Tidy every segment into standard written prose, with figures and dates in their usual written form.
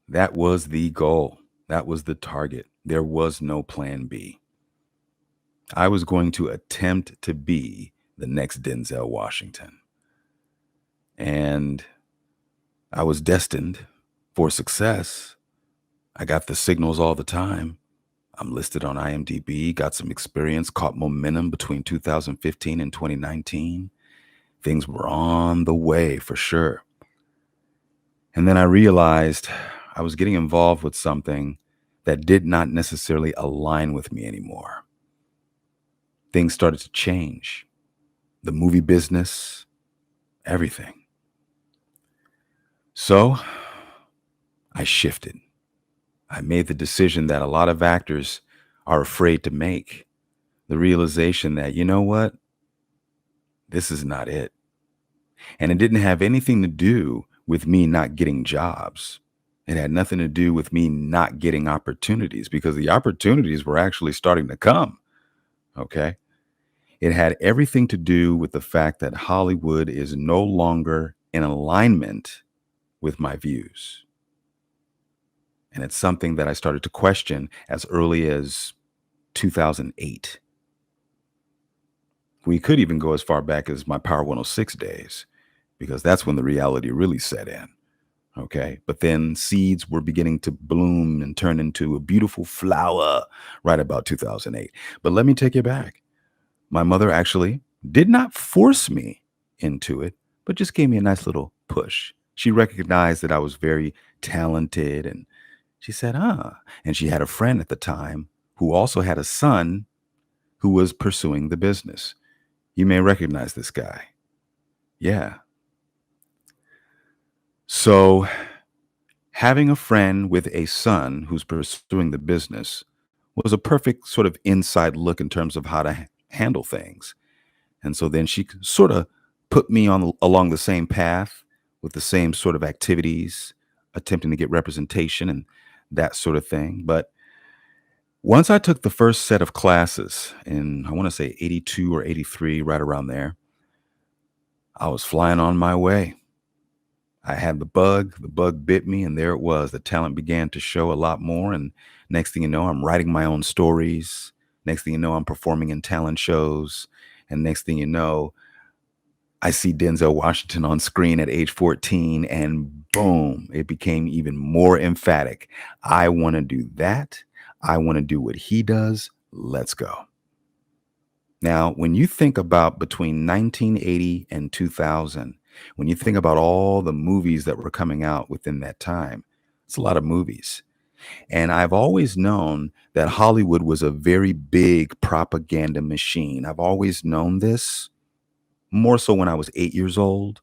That was the goal. That was the target. There was no plan B. I was going to attempt to be the next Denzel Washington. And I was destined for success. I got the signals all the time. I'm listed on IMDb, got some experience, caught momentum between 2015 and 2019. Things were on the way for sure. And then I realized I was getting involved with something that did not necessarily align with me anymore. Things started to change. The movie business, everything. So I shifted. I made the decision that a lot of actors are afraid to make. The realization that, you know what? This is not it. And it didn't have anything to do with me not getting jobs. It had nothing to do with me not getting opportunities because the opportunities were actually starting to come. Okay. It had everything to do with the fact that Hollywood is no longer in alignment with my views. And it's something that I started to question as early as 2008. We could even go as far back as my Power 106 days, because that's when the reality really set in. Okay. But then seeds were beginning to bloom and turn into a beautiful flower right about 2008. But let me take you back. My mother actually did not force me into it, but just gave me a nice little push. She recognized that I was very talented and she said, and she had a friend at the time who also had a son who was pursuing the business. You may recognize this guy. Yeah. So having a friend with a son who's pursuing the business was a perfect sort of inside look in terms of how to handle things. And so then she sort of put me on along the same path with the same sort of activities, attempting to get representation and that sort of thing. But once I took the first set of classes in, I want to say 82 or 83, right around there, I was flying on my way. I had the bug bit me, and there it was. The talent began to show a lot more. And next thing you know, I'm writing my own stories. Next thing you know, I'm performing in talent shows. And next thing you know, I see Denzel Washington on screen at age 14, and boom, it became even more emphatic. I want to do that. I want to do what he does. Let's go. Now, when you think about between 1980 and 2000, when you think about all the movies that were coming out within that time, it's a lot of movies. And I've always known that Hollywood was a very big propaganda machine. I've always known this more so when I was 8 years old.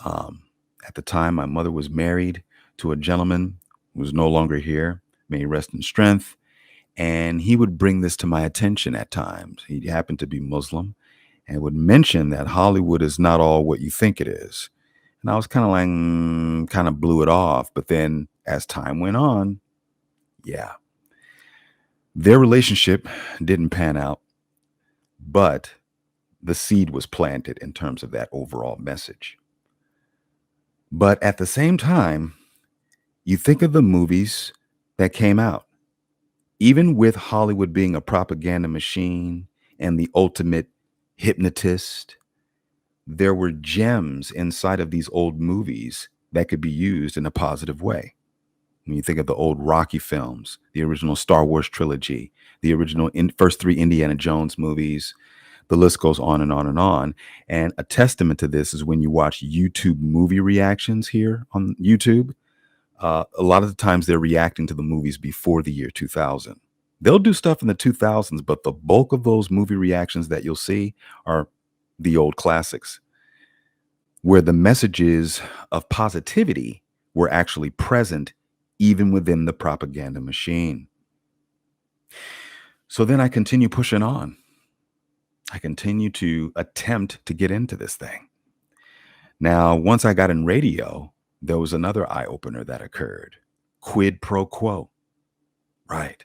Um, at the time, my mother was married to a gentleman who was no longer here. May he rest in strength. And he would bring this to my attention at times. He happened to be Muslim and would mention that Hollywood is not all what you think it is. And I was kind of like, kind of blew it off. But then as time went on, yeah, their relationship didn't pan out, but the seed was planted in terms of that overall message. But at the same time, you think of the movies that came out, even with Hollywood being a propaganda machine and the ultimate hypnotist, there were gems inside of these old movies that could be used in a positive way. When you think of the old Rocky films, the original Star Wars trilogy, the original first three Indiana Jones movies, the list goes on and on and on. And a testament to this is when you watch YouTube movie reactions here on YouTube. A lot of the times they're reacting to the movies before the year 2000. They'll do stuff in the 2000s, but the bulk of those movie reactions that you'll see are the old classics, where the messages of positivity were actually present even within the propaganda machine. So then I continue pushing on. I continue to attempt to get into this thing. Now, once I got in radio, there was another eye opener that occurred. Quid pro quo. Right.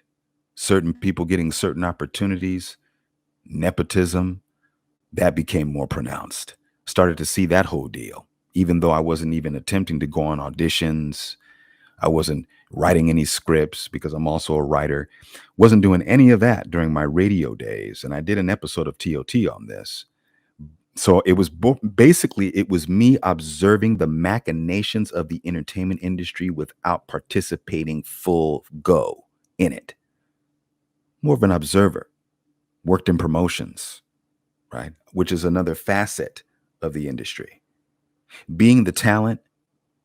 Certain people getting certain opportunities, nepotism, that became more pronounced. Started to see that whole deal, even though I wasn't even attempting to go on auditions. I wasn't writing any scripts because I'm also a writer. Wasn't doing any of that during my radio days. And I did an episode of T.O.T on this. So it was basically it was me observing the machinations of the entertainment industry without participating full go in it. More of an observer. Worked in promotions, right? Which is another facet of the industry. Being the talent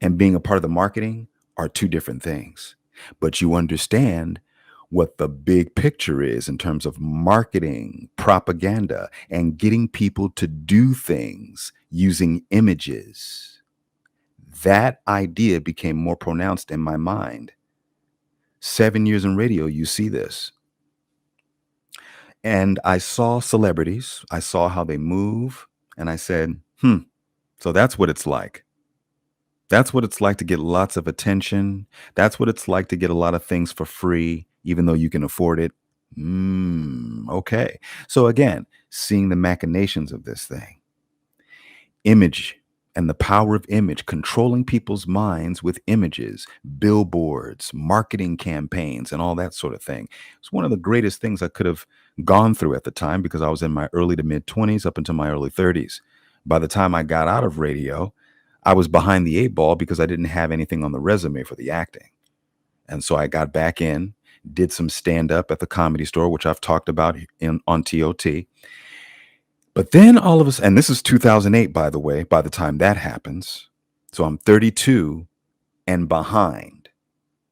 and being a part of the marketing are two different things. But you understand what the big picture is in terms of marketing, propaganda, and getting people to do things using images. That idea became more pronounced in my mind. 7 years in radio, you see this. And I saw celebrities, I saw how they move, and I said, so that's what it's like. That's what it's like to get lots of attention. That's what it's like to get a lot of things for free, even though you can afford it. Okay. So again, seeing the machinations of this thing, image and the power of image, controlling people's minds with images, billboards, marketing campaigns, and all that sort of thing. It's one of the greatest things I could have gone through at the time because I was in my early to mid 20s up until my early 30s. By the time I got out of radio, I was behind the eight ball because I didn't have anything on the resume for the acting. And so I got back in, did some stand up at the Comedy Store, which I've talked about on T.O.T. But then all of us, and this is 2008, by the way, by the time that happens. So I'm 32 and behind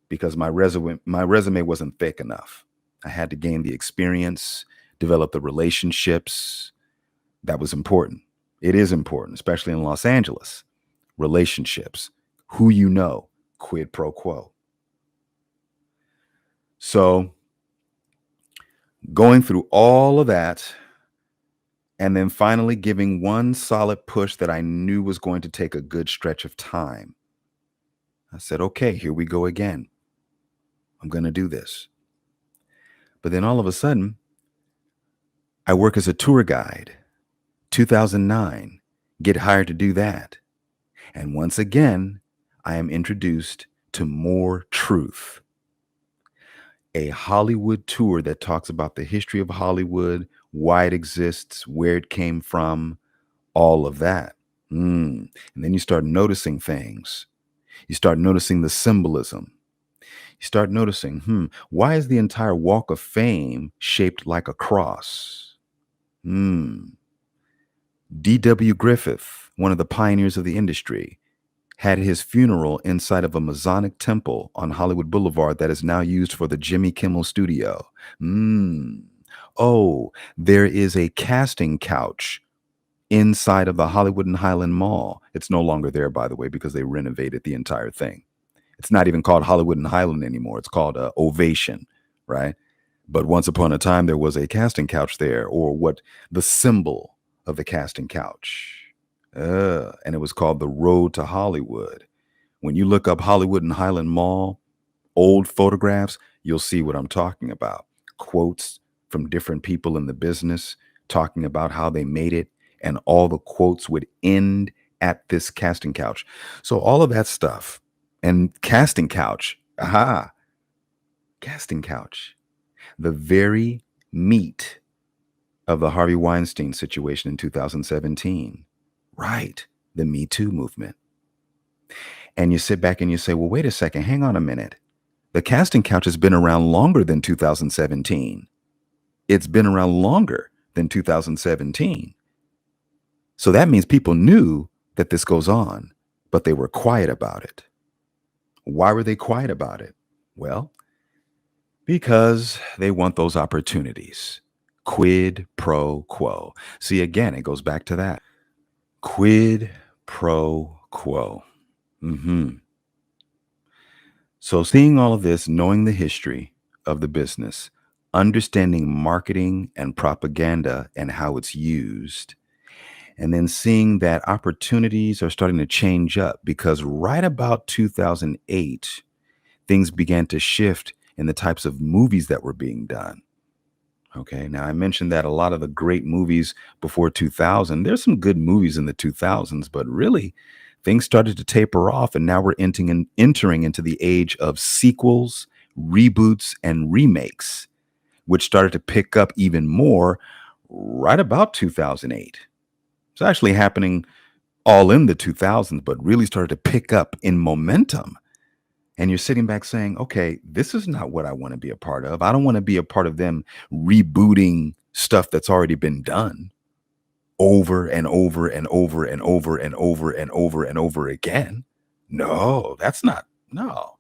because my resume wasn't thick enough. I had to gain the experience, develop the relationships. That was important. It is important, especially in Los Angeles. Relationships, who you know, quid pro quo. So going through all of that, and then finally giving one solid push that I knew was going to take a good stretch of time. I said, okay, here we go again. I'm going to do this. But then all of a sudden, I work as a tour guide. 2009, get hired to do that. And once again, I am introduced to more truth. A Hollywood tour that talks about the history of Hollywood, why it exists, where it came from, all of that. And then you start noticing things. You start noticing the symbolism. You start noticing, why is the entire Walk of Fame shaped like a cross? D.W. Griffith, one of the pioneers of the industry, had his funeral inside of a Masonic temple on Hollywood Boulevard that is now used for the Jimmy Kimmel studio. Oh, there is a casting couch inside of the Hollywood and Highland Mall. It's no longer there, by the way, because they renovated the entire thing. It's not even called Hollywood and Highland anymore. It's called Ovation, right? But once upon a time, there was a casting couch there, or what the symbol of the casting couch. And it was called the Road to Hollywood. When you look up Hollywood and Highland Mall, old photographs, you'll see what I'm talking about. Quotes from different people in the business talking about how they made it, and all the quotes would end at this casting couch. So all of that stuff and casting couch, casting couch, the very meat of the Harvey Weinstein situation in 2017. Right, the Me Too movement. And you sit back and you say, well, wait a second, hang on a minute. The casting couch has been around longer than 2017. It's been around longer than 2017. So that means people knew that this goes on, but they were quiet about it. Why were they quiet about it? Well, because they want those opportunities. Quid pro quo. See, again, it goes back to that. Quid pro quo. So seeing all of this, knowing the history of the business, understanding marketing and propaganda and how it's used, and then seeing that opportunities are starting to change up because right about 2008, things began to shift in the types of movies that were being done. Okay, now I mentioned that a lot of the great movies before 2000, there's some good movies in the 2000s, but really things started to taper off, and now we're entering into the age of sequels, reboots, and remakes, which started to pick up even more right about 2008. It's actually happening all in the 2000s, but really started to pick up in momentum. And you're sitting back saying, okay, this is not what I want to be a part of. I don't want to be a part of them rebooting stuff that's already been done over and over and over and over and over and over and over again. No, that's not, no.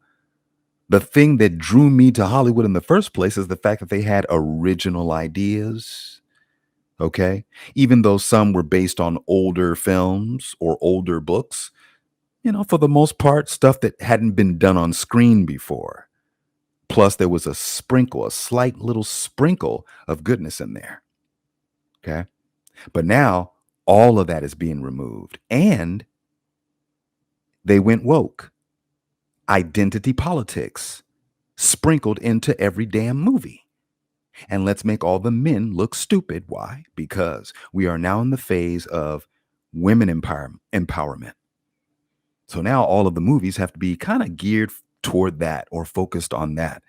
The thing that drew me to Hollywood in the first place is the fact that they had original ideas. Okay. Even though some were based on older films or older books, for the most part, stuff that hadn't been done on screen before. Plus, there was a slight little sprinkle of goodness in there. Okay. But now all of that is being removed. And they went woke. Identity politics sprinkled into every damn movie. And let's make all the men look stupid. Why? Because we are now in the phase of women empowerment. So now all of the movies have to be kind of geared toward that or focused on that.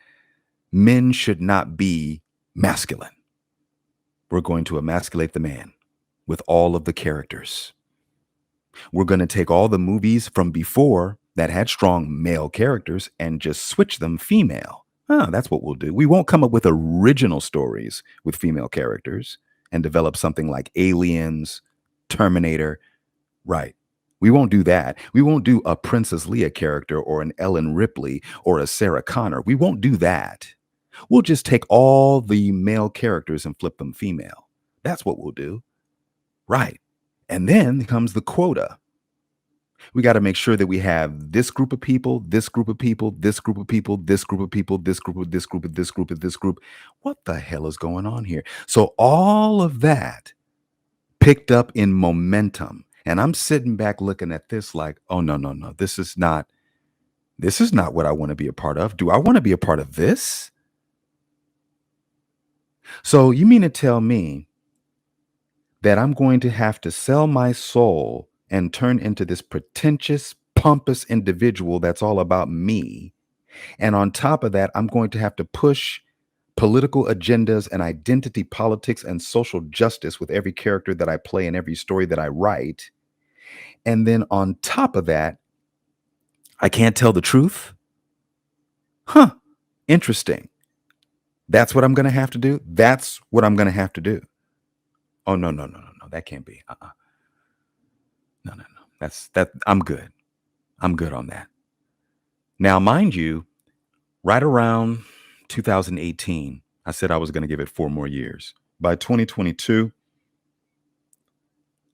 Men should not be masculine. We're going to emasculate the man with all of the characters. We're going to take all the movies from before that had strong male characters and just switch them female. That's what we'll do. We won't come up with original stories with female characters and develop something like Aliens, Terminator. Right. We won't do that. We won't do a Princess Leia character or an Ellen Ripley or a Sarah Connor. We won't do that. We'll just take all the male characters and flip them female. That's what we'll do. Right. And then comes the quota. We got to make sure that we have this group of people, this group of people, this group of people, this group of people, this group of this group of this group of this group. What the hell is going on here? So all of that picked up in momentum. And I'm sitting back looking at this like, oh, no. This is not what I want to be a part of. Do I want to be a part of this? So you mean to tell me that I'm going to have to sell my soul and turn into this pretentious, pompous individual that's all about me? And on top of that, I'm going to have to push political agendas and identity politics and social justice with every character that I play and every story that I write. And then on top of that, I can't tell the truth? Interesting. That's what I'm going to have to do? That's what I'm going to have to do. Oh, no. That can't be. No. That. I'm good. I'm good on that. Now, mind you, right around 2018, I said I was going to give it 4 more years. By 2022,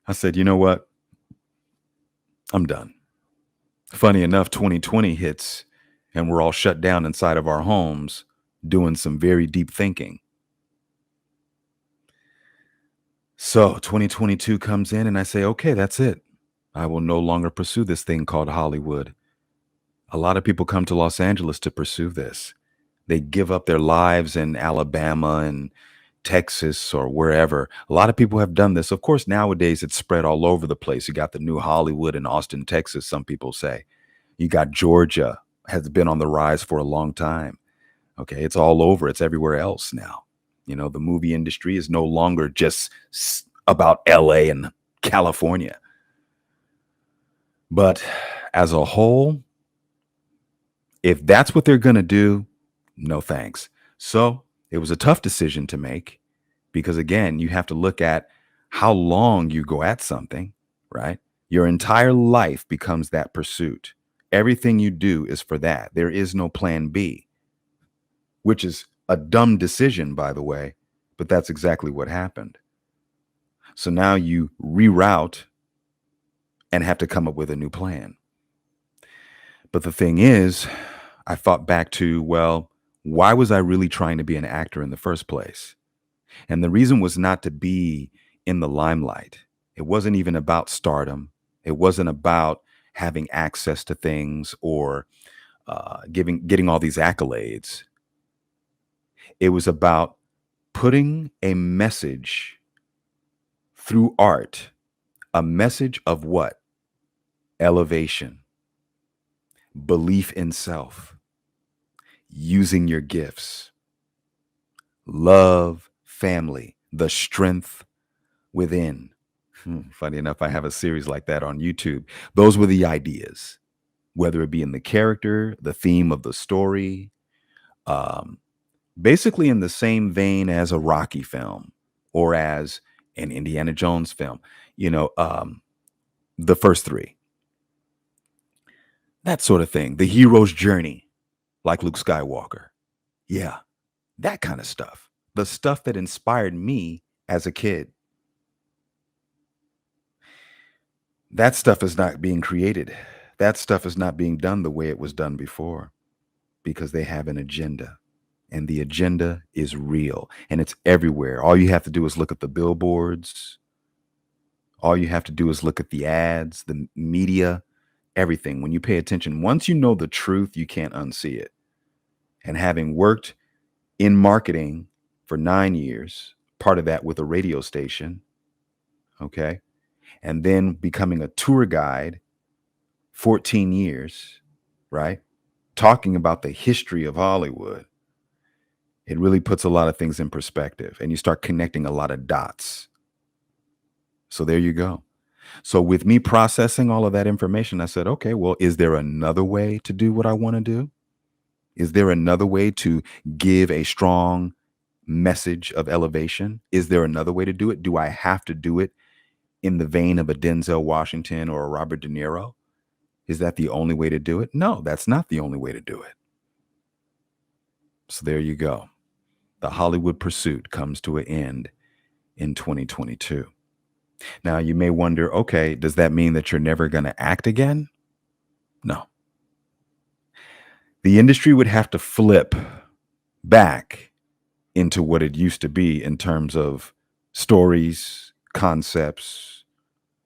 I said, you know what? I'm done. Funny enough, 2020 hits and we're all shut down inside of our homes doing some very deep thinking. So 2022 comes in and I say, okay, that's it. I will no longer pursue this thing called Hollywood. A lot of people come to Los Angeles to pursue this. They give up their lives in Alabama and Texas or wherever. A lot of people have done this. Of course, nowadays it's spread all over the place. You got the new Hollywood in Austin, Texas, some people say. You got Georgia, has been on the rise for a long time. Okay, it's all over. It's everywhere else now. The movie industry is no longer just about LA and California. But as a whole, if that's what they're going to do, no thanks. So it was a tough decision to make because, again, you have to look at how long you go at something, right? Your entire life becomes that pursuit. Everything you do is for that. There is no plan B, which is a dumb decision, by the way, but that's exactly what happened. So now you reroute and have to come up with a new plan. But the thing is, I thought back to, well, why was I really trying to be an actor in the first place? And the reason was not to be in the limelight. It wasn't even about stardom. It wasn't about having access to things or getting all these accolades. It was about putting a message through art, a message of what? elevation, belief in self, using your gifts, love, family, the strength within. Funny enough, I have a series like that on YouTube. Those were the ideas, whether it be in the character, the theme of the story, um, basically in the same vein as a Rocky film or as an Indiana Jones film, the first three, that sort of thing. The hero's journey, like Luke Skywalker. Yeah, that kind of stuff. The stuff that inspired me as a kid. That stuff is not being created. That stuff is not being done the way it was done before because they have an agenda. And the agenda is real and it's everywhere. All you have to do is look at the billboards. All you have to do is look at the ads, the media, everything. When you pay attention, once you know the truth, you can't unsee it. And having worked in marketing for 9 years, part of that with a radio station, okay, and then becoming a tour guide 14 years, right? Talking about the history of Hollywood, it really puts a lot of things in perspective and you start connecting a lot of dots. So there you go. So with me processing all of that information, I said, okay, well, is there another way to do what I want to do? Is there another way to give a strong message of elevation? Is there another way to do it? Do I have to do it in the vein of a Denzel Washington or a Robert De Niro? Is that the only way to do it? No, that's not the only way to do it. So there you go. The Hollywood pursuit comes to an end in 2022. Now, you may wonder, okay, does that mean that you're never going to act again? No. The industry would have to flip back into what it used to be in terms of stories, concepts,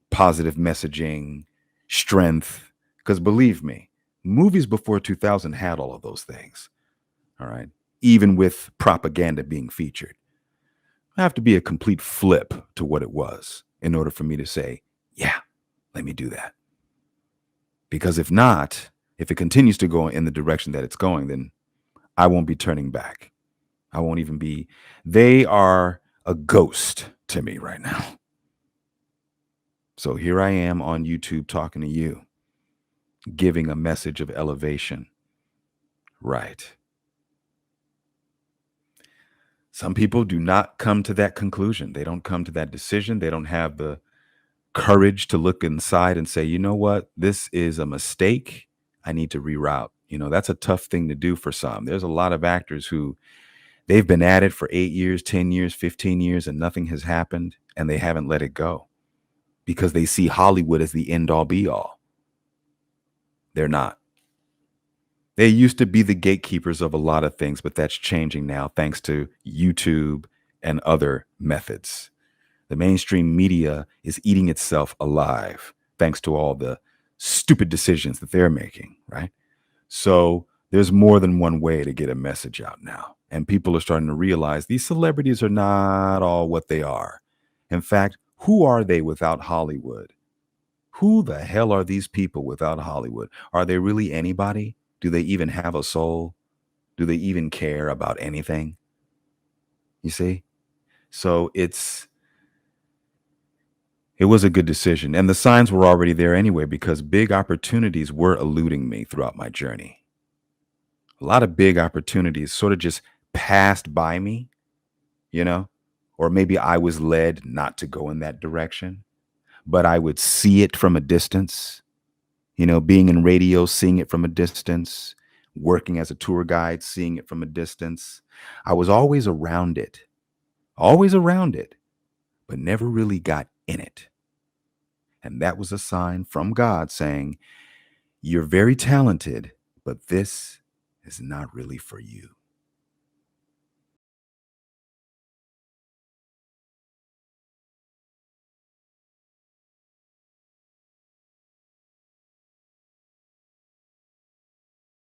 positive messaging, strength. Because believe me, movies before 2000 had all of those things. All right. Even with propaganda being featured. I have to be a complete flip to what it was in order for me to say, yeah, let me do that. Because if not, if it continues to go in the direction that it's going, then I won't be turning back. I won't even be. They are a ghost to me right now. So here I am on YouTube talking to you, giving a message of elevation. Right. Some people do not come to that conclusion. They don't come to that decision. They don't have the courage to look inside and say, you know what, this is a mistake. I need to reroute. That's a tough thing to do for some. There's a lot of actors who they've been at it for 8 years, 10 years, 15 years, and nothing has happened, and they haven't let it go because they see Hollywood as the end all be all. They're not. They used to be the gatekeepers of a lot of things, but that's changing now thanks to YouTube and other methods. The mainstream media is eating itself alive thanks to all the stupid decisions that they're making, right? So there's more than one way to get a message out now. And people are starting to realize these celebrities are not all what they are. In fact, who are they without Hollywood? Who the hell are these people without Hollywood? Are they really anybody? Do they even have a soul? Do they even care about anything? You see? So it was a good decision. And the signs were already there anyway, because big opportunities were eluding me throughout my journey. A lot of big opportunities sort of just passed by me, or maybe I was led not to go in that direction, but I would see it from a distance, being in radio, seeing it from a distance, working as a tour guide, seeing it from a distance. I was always around it, but never really got in it. And that was a sign from God saying, you're very talented, but this is not really for you.